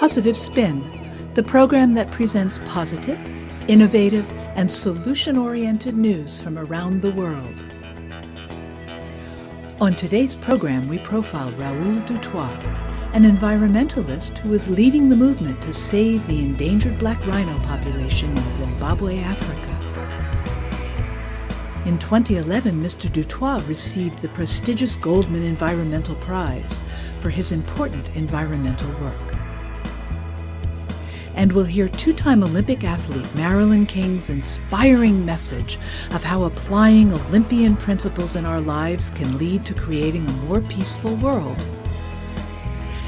Positive Spin, the program that presents positive, innovative, and solution-oriented news from around the world. On today's program, we profile Raoul Dutoit, an environmentalist who is leading the movement to save the endangered black rhino population in Zimbabwe, Africa. In 2011, Mr. Dutoit received the prestigious Goldman Environmental Prize for his important environmental work. And we'll hear two-time Olympic athlete Marilyn King's inspiring message of how applying Olympian principles in our lives can lead to creating a more peaceful world.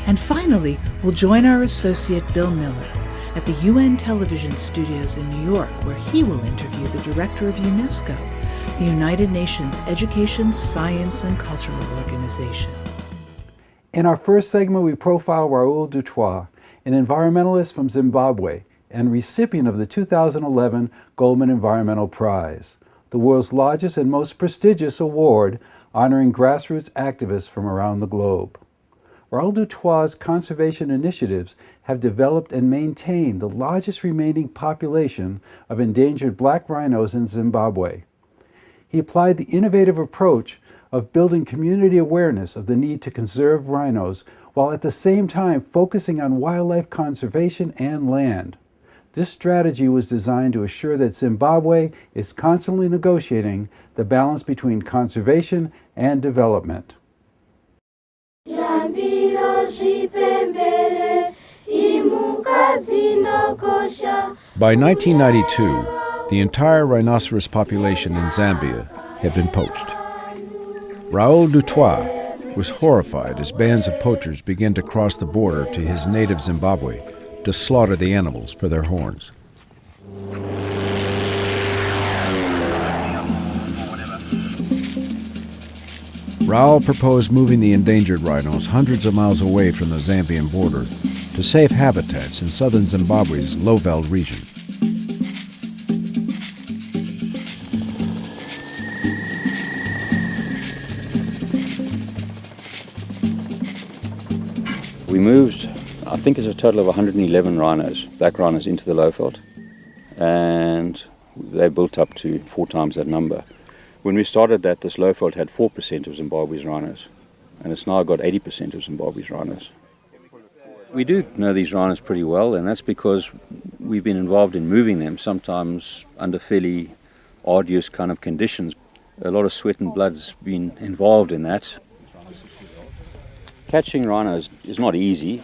And finally, we'll join our associate Bill Miller at the UN television studios in New York, where he will interview the director of UNESCO, the United Nations Education, Science, and Cultural Organization. In our first segment, we profile Raoul Dutoit, an environmentalist from Zimbabwe and recipient of the 2011 Goldman Environmental Prize, the world's largest and most prestigious award honoring grassroots activists from around the globe. Raoul Dutoit's conservation initiatives have developed and maintained the largest remaining population of endangered black rhinos in Zimbabwe. He applied the innovative approach of building community awareness of the need to conserve rhinos while at the same time focusing on wildlife conservation and land. This strategy was designed to assure that Zimbabwe is constantly negotiating the balance between conservation and development. By 1992, the entire rhinoceros population in Zambia had been poached. Raoul Dutoit was horrified as bands of poachers began to cross the border to his native Zimbabwe to slaughter the animals for their horns. Raoul proposed moving the endangered rhinos hundreds of miles away from the Zambian border to safe habitats in southern Zimbabwe's low-veld region. We moved, I think it's a total of 111 rhinos, black rhinos, into the lowveld, and they built up to 4 times that number. When we started that, this lowveld had 4% of Zimbabwe's rhinos, and it's now got 80% of Zimbabwe's rhinos. We do know these rhinos pretty well, and that's because we've been involved in moving them, sometimes under fairly arduous kind of conditions. A lot of sweat and blood's been involved in that. Catching rhinos is not easy.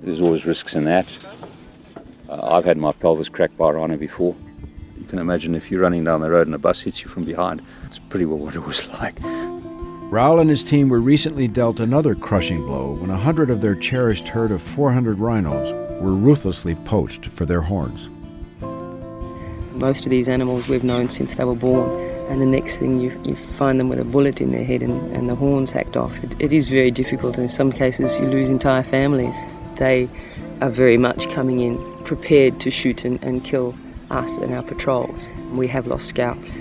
There's always risks in that. I've had my pelvis cracked by a rhino before. You can imagine if you're running down the road and a bus hits you from behind. It's pretty well what it was like. Raoul and his team were recently dealt another crushing blow when 100 of their cherished herd of 400 rhinos were ruthlessly poached for their horns. Most of these animals we've known since they were born. And the next thing you find them with a bullet in their head and the horns hacked off. It is very difficult, and in some cases you lose entire families. They are very much coming in prepared to shoot and kill us and our patrols. We have lost scouts.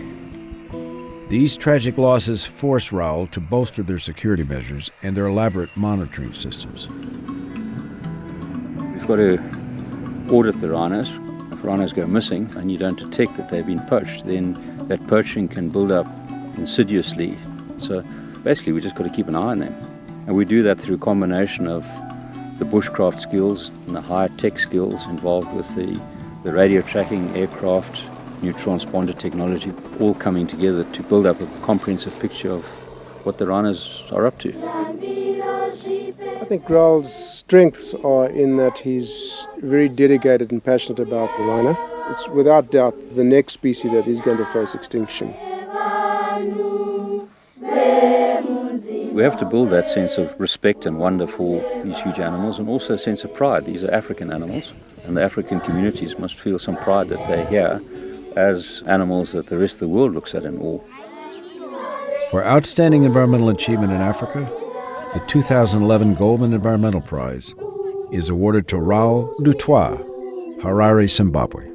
These tragic losses force Raoul to bolster their security measures and their elaborate monitoring systems. We've got to audit the rhinos. If rhinos go missing and you don't detect that they've been poached, then that poaching can build up insidiously. So basically we just got to keep an eye on them. And we do that through a combination of the bushcraft skills and the high-tech skills involved with the radio tracking, aircraft, new transponder technology, all coming together to build up a comprehensive picture of what the rhinos are up to. I think Raoul's strengths are in that he's very dedicated and passionate about the rhino. It's without doubt the next species that is going to face extinction. We have to build that sense of respect and wonder for these huge animals, and also a sense of pride. These are African animals, and the African communities must feel some pride that they're here as animals that the rest of the world looks at in awe. For outstanding environmental achievement in Africa, the 2011 Goldman Environmental Prize is awarded to Raoul Dutoit, Harare, Zimbabwe.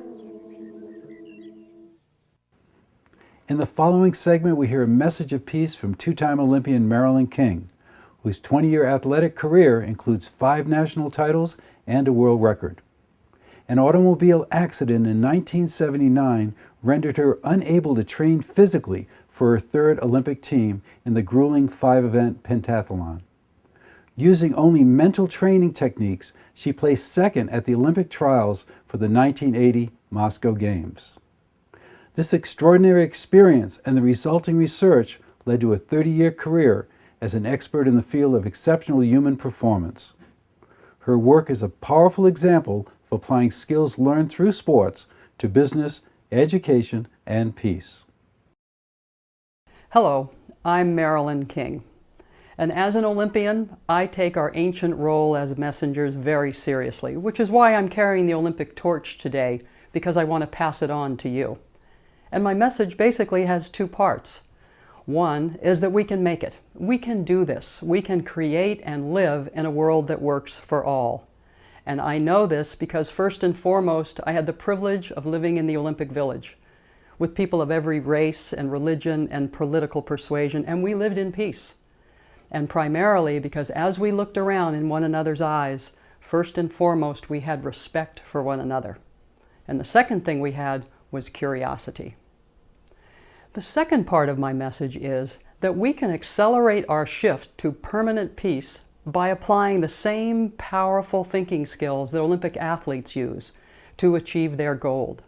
In the following segment, we hear a message of peace from two-time Olympian Marilyn King, whose 20-year athletic career includes 5 national titles and a world record. An automobile accident in 1979 rendered her unable to train physically for her 3rd Olympic team in the grueling 5-event pentathlon. Using only mental training techniques, she placed 2nd at the Olympic trials for the 1980 Moscow Games. This extraordinary experience and the resulting research led to a 30-year career as an expert in the field of exceptional human performance. Her work is a powerful example of applying skills learned through sports to business, education, and peace. Hello, I'm Marilyn King. And as an Olympian, I take our ancient role as messengers very seriously, which is why I'm carrying the Olympic torch today, because I want to pass it on to you. And my message basically has 2 parts. One is that we can make it. We can do this. We can create and live in a world that works for all. And I know this because first and foremost, I had the privilege of living in the Olympic Village with people of every race and religion and political persuasion, and we lived in peace. And primarily because as we looked around in one another's eyes, first and foremost, we had respect for one another. And the second thing we had was curiosity. The second part of my message is that we can accelerate our shift to permanent peace by applying the same powerful thinking skills that Olympic athletes use to achieve their goal.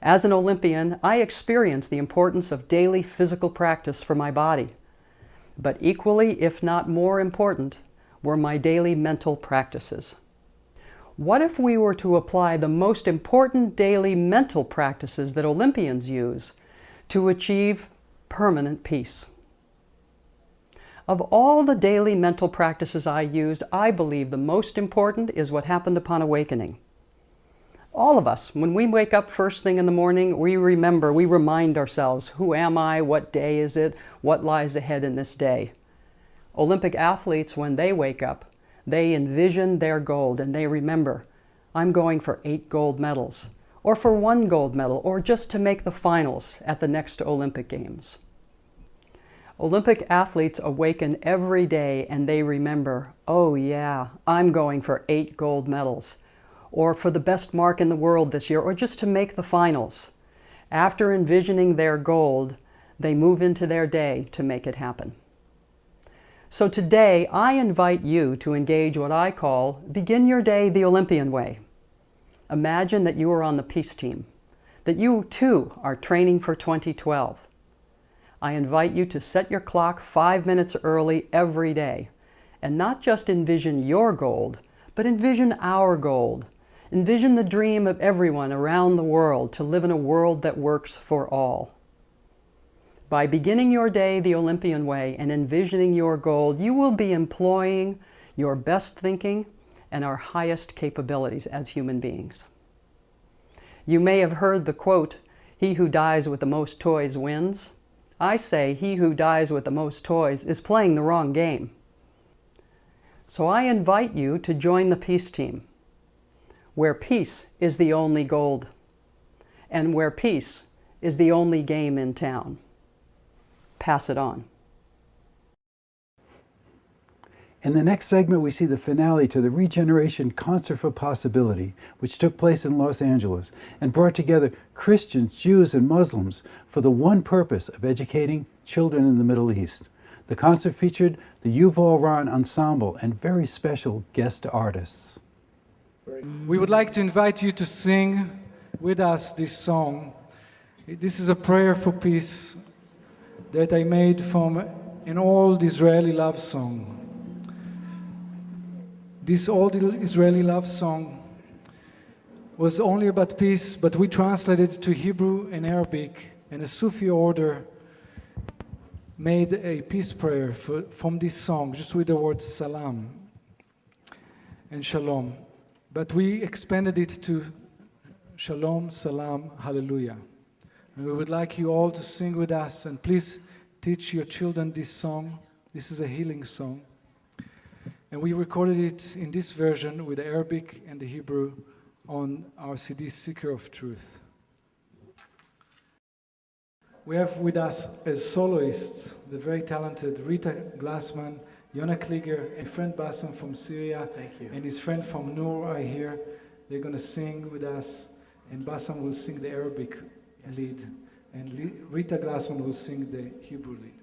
As an Olympian, I experience the importance of daily physical practice for my body. But equally, if not more important, were my daily mental practices. What if we were to apply the most important daily mental practices that Olympians use to achieve permanent peace? Of all the daily mental practices I use, I believe the most important is what happened upon awakening. All of us, when we wake up first thing in the morning, we remind ourselves, who am I, what day is it, what lies ahead in this day. Olympic athletes, when they wake up, they envision their goal and they remember, I'm going for 8 gold medals, or for 1 gold medal, or just to make the finals at the next Olympic Games. Olympic athletes awaken every day and they remember, oh yeah, I'm going for 8 gold medals, or for the best mark in the world this year, or just to make the finals. After envisioning their goal, they move into their day to make it happen. So today, I invite you to engage what I call begin your day the Olympian way. Imagine that you are on the peace team, that you too are training for 2012. I invite you to set your clock 5 minutes early every day, and not just envision your goal, but envision our goal. Envision the dream of everyone around the world to live in a world that works for all. By beginning your day the Olympian way and envisioning your goal, you will be employing your best thinking and our highest capabilities as human beings. You may have heard the quote, "He who dies with the most toys wins." I say he who dies with the most toys is playing the wrong game. So I invite you to join the peace team, where peace is the only goal, and where peace is the only game in town. Pass it on. In the next segment, we see the finale to the reGeneration Concert for Possibility, which took place in Los Angeles and brought together Christians, Jews, and Muslims for the one purpose of educating children in the Middle East. The concert featured the Yuval Ron Ensemble and very special guest artists. We would like to invite you to sing with us this song. This is a prayer for peace that I made from an old Israeli love song. This old Israeli love song was only about peace, but we translated it to Hebrew and Arabic, and a Sufi order made a peace prayer from this song, just with the words salam and shalom. But we expanded it to shalom, salam, hallelujah. And we would like you all to sing with us, and please teach your children this song. This is a healing song. And we recorded it in this version with the Arabic and the Hebrew on our CD, Seeker of Truth. We have with us as soloists the very talented Rita Glassman Yona Kliger, and friend Bassam from Syria, and his friend from Noor are here. They're going to sing with us, and Bassam will sing the Arabic lead, and Rita Glassman will sing the Hebrew lead.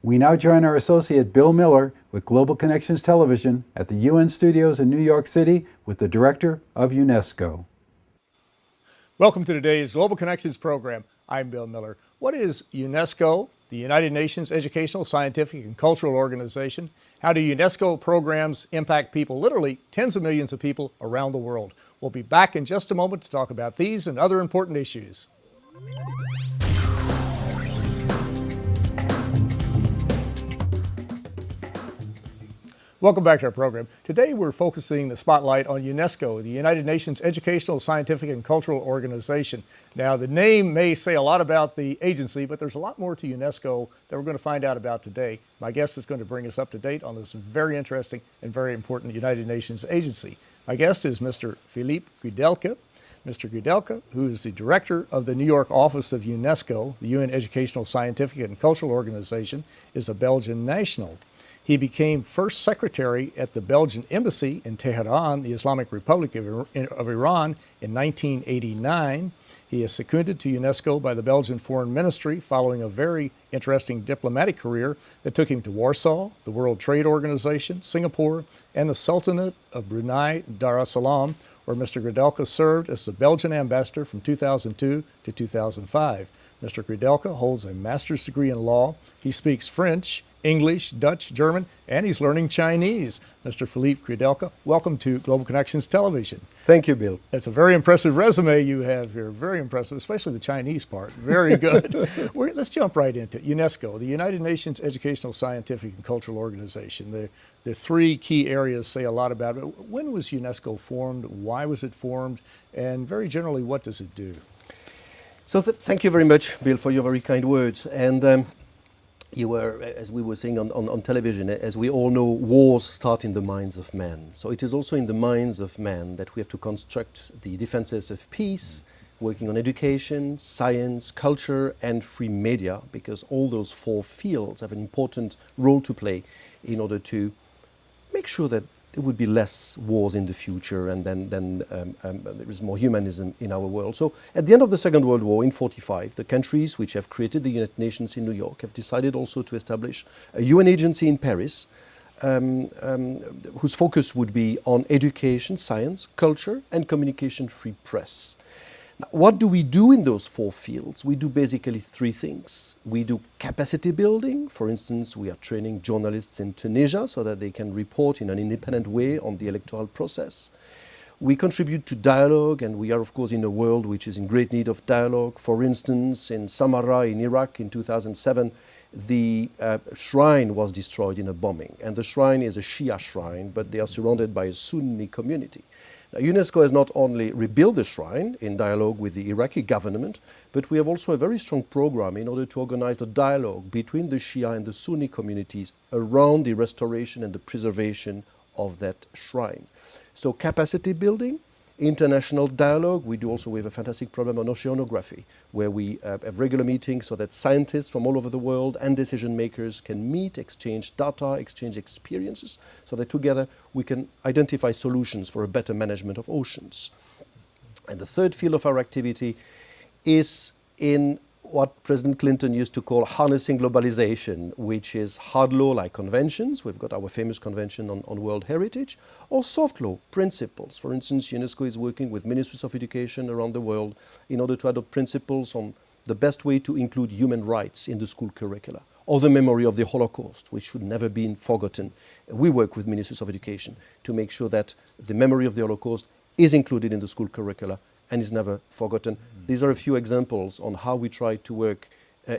We now join our associate Bill Miller with Global Connections Television at the UN Studios in New York City with the director of UNESCO. Welcome to today's Global Connections program. I'm Bill Miller. What is UNESCO, the United Nations Educational, Scientific, and Cultural Organization? How do UNESCO programs impact people, literally tens of millions of people around the world? We'll be back in just a moment to talk about these and other important issues. Welcome back to our program. Today we're focusing the spotlight on UNESCO, the United Nations Educational, Scientific, and Cultural Organization. Now, the name may say a lot about the agency, but there's a lot more to UNESCO that we're going to find out about today. My guest is going to bring us up to date on this very interesting and very important United Nations agency. My guest is Mr. Philippe Koudelka. Mr. Koudelka, who is the director of the New York office of UNESCO, the UN Educational, Scientific, and Cultural Organization, is a Belgian national. He became first secretary at the Belgian embassy in Tehran, the Islamic Republic of Iran, in 1989. He is seconded to UNESCO by the Belgian Foreign Ministry following a very interesting diplomatic career that took him to Warsaw, the World Trade Organization, Singapore, and the Sultanate of Brunei Darussalam, where Mr. Koudelka served as the Belgian ambassador from 2002 to 2005. Mr. Koudelka holds a master's degree in law. He speaks French, English, Dutch, German, and he's learning Chinese. Mr. Philippe Koudelka, welcome to Global Connections Television. Thank you, Bill. That's a very impressive resume you have here. Very impressive, especially the Chinese part. Very good. Let's jump right into it. UNESCO, the United Nations Educational, Scientific, and Cultural Organization. The three key areas say a lot about it. When was UNESCO formed? Why was it formed? And very generally, what does it do? So thank you very much, Bill, for your very kind words. And you were, as we were saying on television, as we all know, wars start in the minds of men. So it is also in the minds of men that we have to construct the defenses of peace, working on education, science, culture, and free media, because all those four fields have an important role to play in order to make sure that there would be less wars in the future, and then there is more humanism in our world. So at the end of the Second World War in 1945, the countries which have created the United Nations in New York have decided also to establish a UN agency in Paris whose focus would be on education, science, culture, and communication-free press. Now, what do we do in those four fields? We do basically three things. We do capacity building. For instance, we are training journalists in Tunisia so that they can report in an independent way on the electoral process. We contribute to dialogue, and we are, of course, in a world which is in great need of dialogue. For instance, in Samarra in Iraq in 2007, the shrine was destroyed in a bombing. And the shrine is a Shia shrine, but they are surrounded by a Sunni community. Now, UNESCO has not only rebuilt the shrine in dialogue with the Iraqi government, but we have also a very strong program in order to organize a dialogue between the Shia and the Sunni communities around the restoration and the preservation of that shrine. So capacity building, international dialogue. We have a fantastic program on oceanography, where we have regular meetings so that scientists from all over the world and decision makers can meet, exchange data, exchange experiences, so that together we can identify solutions for a better management of oceans. And the third field of our activity is in what President Clinton used to call harnessing globalization, which is hard law like conventions. We've got our famous convention on World Heritage, or soft law principles. For instance, UNESCO is working with ministries of education around the world in order to adopt principles on the best way to include human rights in the school curricula, or the memory of the Holocaust, which should never be forgotten. We work with ministries of education to make sure that the memory of the Holocaust is included in the school curricula and is never forgotten. These are a few examples on how we try to work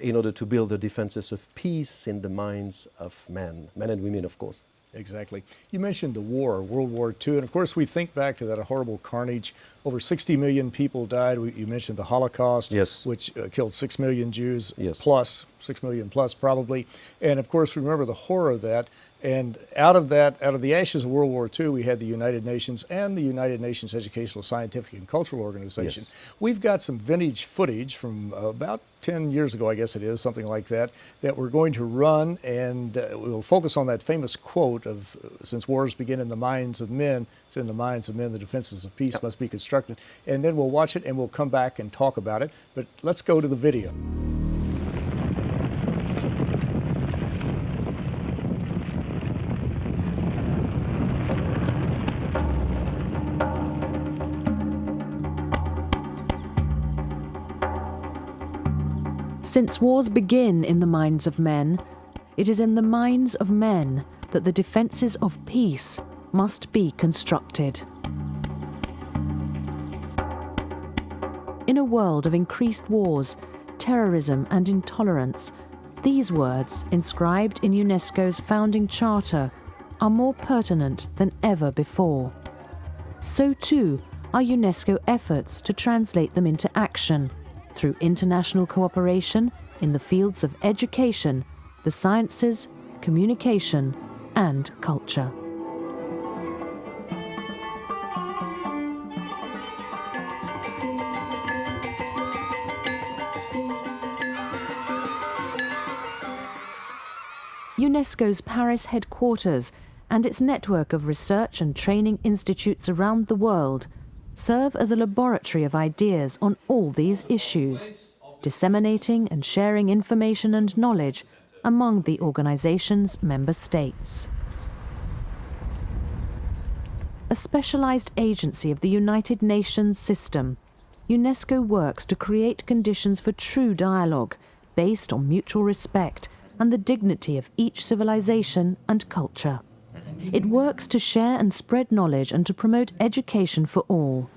in order to build the defenses of peace in the minds of men and women, of course. Exactly. You mentioned the war, World War II, and of course we think back to that horrible carnage. Over 60 million people died. You mentioned the Holocaust, yes, which killed 6 million Jews, yes, plus, 6 million plus probably. And of course, remember the horror of that. And out of the ashes of World War II, we had the United Nations and the United Nations Educational, Scientific, and Cultural Organization. Yes. We've got some vintage footage from about 10 years ago, I guess it is, something like that we're going to run, and we'll focus on that famous quote of, since wars begin in the minds of men, it's in the minds of men the defenses of peace must be constructed. And then we'll watch it and we'll come back and talk about it. But let's go to the video. Since wars begin in the minds of men, it is in the minds of men that the defences of peace must be constructed. In a world of increased wars, terrorism and intolerance, these words, inscribed in UNESCO's founding charter, are more pertinent than ever before. So too are UNESCO efforts to translate them into action through international cooperation in the fields of education, the sciences, communication, and culture. UNESCO's Paris headquarters and its network of research and training institutes around the world serve as a laboratory of ideas on all these issues, disseminating and sharing information and knowledge among the organization's member states. A specialized agency of the United Nations system, UNESCO works to create conditions for true dialogue based on mutual respect and the dignity of each civilization and culture. It works to share and spread knowledge and to promote education for all.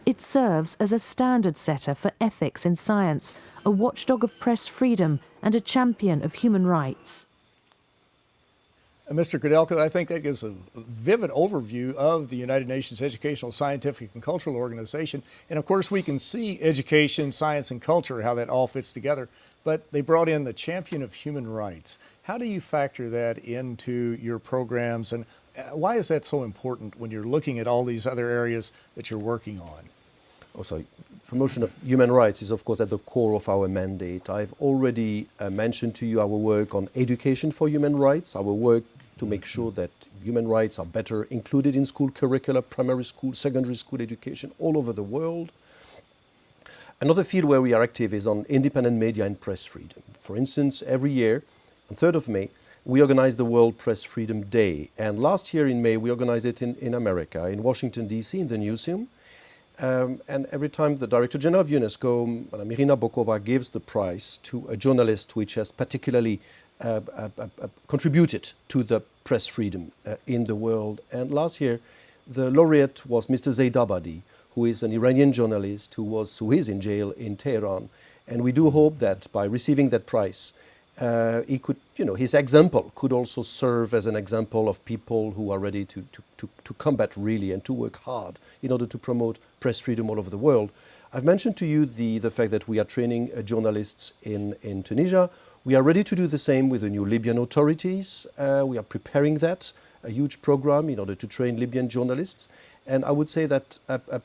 It serves as a standard setter for ethics in science, a watchdog of press freedom, and a champion of human rights. Mr. Kudelka, I think that gives a vivid overview of the United Nations Educational, Scientific, and Cultural Organization. And of course, we can see education, science, and culture, how that all fits together. But they brought in the champion of human rights. How do you factor that into your programs, and why is that so important when you're looking at all these other areas that you're working on? Also, promotion of human rights is, of course, at the core of our mandate. I've already mentioned to you our work on education for human rights, our work to make sure that human rights are better included in school curricula, primary school, secondary school education all over the world. Another field where we are active is on independent media and press freedom. For instance, every year, on 3rd of May, we organize the World Press Freedom Day. And last year in May, we organized it in America, in Washington, D.C., in the Newseum. And every time the Director General of UNESCO, Madame Irina Bokova, gives the prize to a journalist which has particularly contributed to the press freedom in the world. And last year, the laureate was Mr. Zaidabadi, who is an Iranian journalist who is in jail in Tehran. And we do hope that by receiving that prize, he could, his example could also serve as an example of people who are ready to combat really and to work hard in order to promote press freedom all over the world. I've mentioned to you the fact that we are training journalists in Tunisia. We are ready to do the same with the new Libyan authorities. We are preparing that, a huge program in order to train Libyan journalists. And I would say that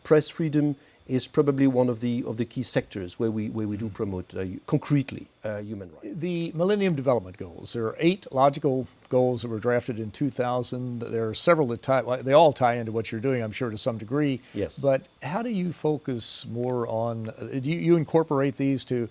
press freedom is probably one of the key sectors where we do promote concretely human rights. The Millennium Development Goals, there are 8 logical goals that were drafted in 2000. There are several that they all tie into what you're doing, I'm sure, to some degree. Yes. But how do you focus more on, do you incorporate these to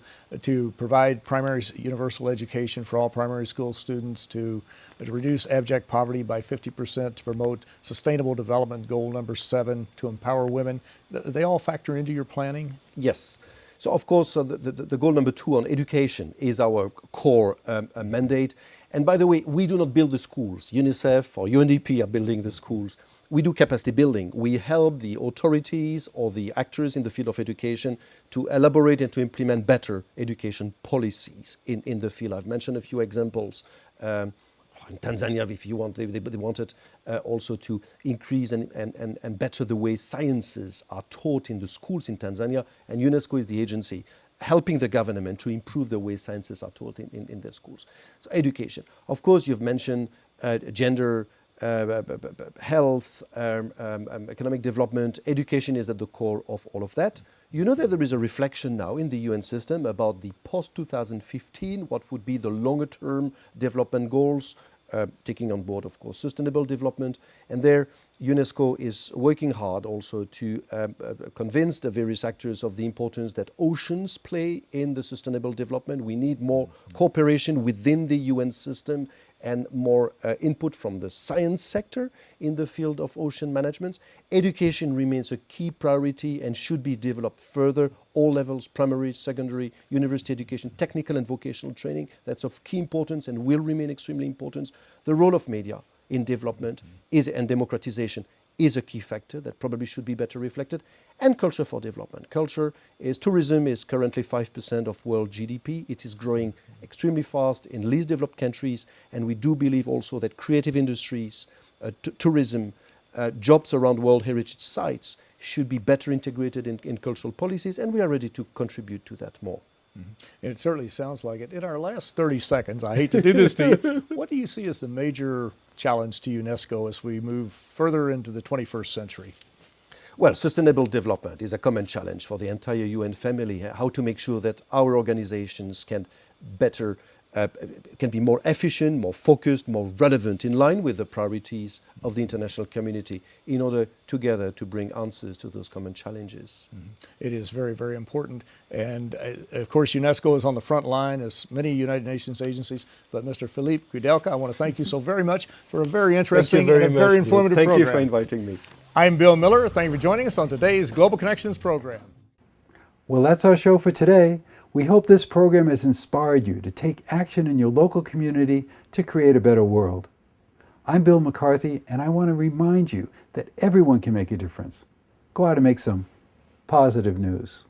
provide primary universal education for all primary school students, to reduce abject poverty by 50%, to promote sustainable development goal number 7, to empower women? They all factor into your planning? Yes. So of course, the goal number 2 on education is our core mandate. And by the way, we do not build the schools. UNICEF or UNDP are building the schools. We do capacity building. We help the authorities or the actors in the field of education to elaborate and to implement better education policies in the field. I've mentioned a few examples. In Tanzania, if you want, they wanted also to increase and better the way sciences are taught in the schools in Tanzania. And UNESCO is the agency helping the government to improve the way sciences are taught in their schools. So education. Of course, you've mentioned gender, health, economic development. Education is at the core of all of that. You know that there is a reflection now in the UN system about the post-2015, what would be the longer-term development goals, taking on board, of course, sustainable development. And there, UNESCO is working hard also to convince the various actors of the importance that oceans play in the sustainable development. We need more cooperation within the UN system and more input from the science sector in the field of ocean management. Education remains a key priority and should be developed further, all levels, primary, secondary, university education, technical and vocational training. That's of key importance and will remain extremely important. The role of media in development and democratization is a key factor that probably should be better reflected. And culture for development. Tourism is currently 5% of world GDP. It is growing extremely fast in least developed countries, and we do believe also that creative industries, tourism, jobs around World Heritage Sites should be better integrated in cultural policies, and we are ready to contribute to that more. Mm-hmm. It certainly sounds like it. In our last 30 seconds, I hate to do this to you, what do you see as the major challenge to UNESCO as we move further into the 21st century? Well, sustainable development is a common challenge for the entire UN family. How to make sure that our organizations can be more efficient, more focused, more relevant, in line with the priorities of the international community in order together to bring answers to those common challenges. Mm-hmm. It is very, very important. And of course, UNESCO is on the front line, as many United Nations agencies. But Mr. Philippe Koudelka, I want to thank you so very much for a very interesting and a very informative program. Thank you for inviting me. I'm Bill Miller. Thank you for joining us on today's Global Connections program. Well, that's our show for today. We hope this program has inspired you to take action in your local community to create a better world. I'm Bill McCarthy, and I want to remind you that everyone can make a difference. Go out and make some positive news.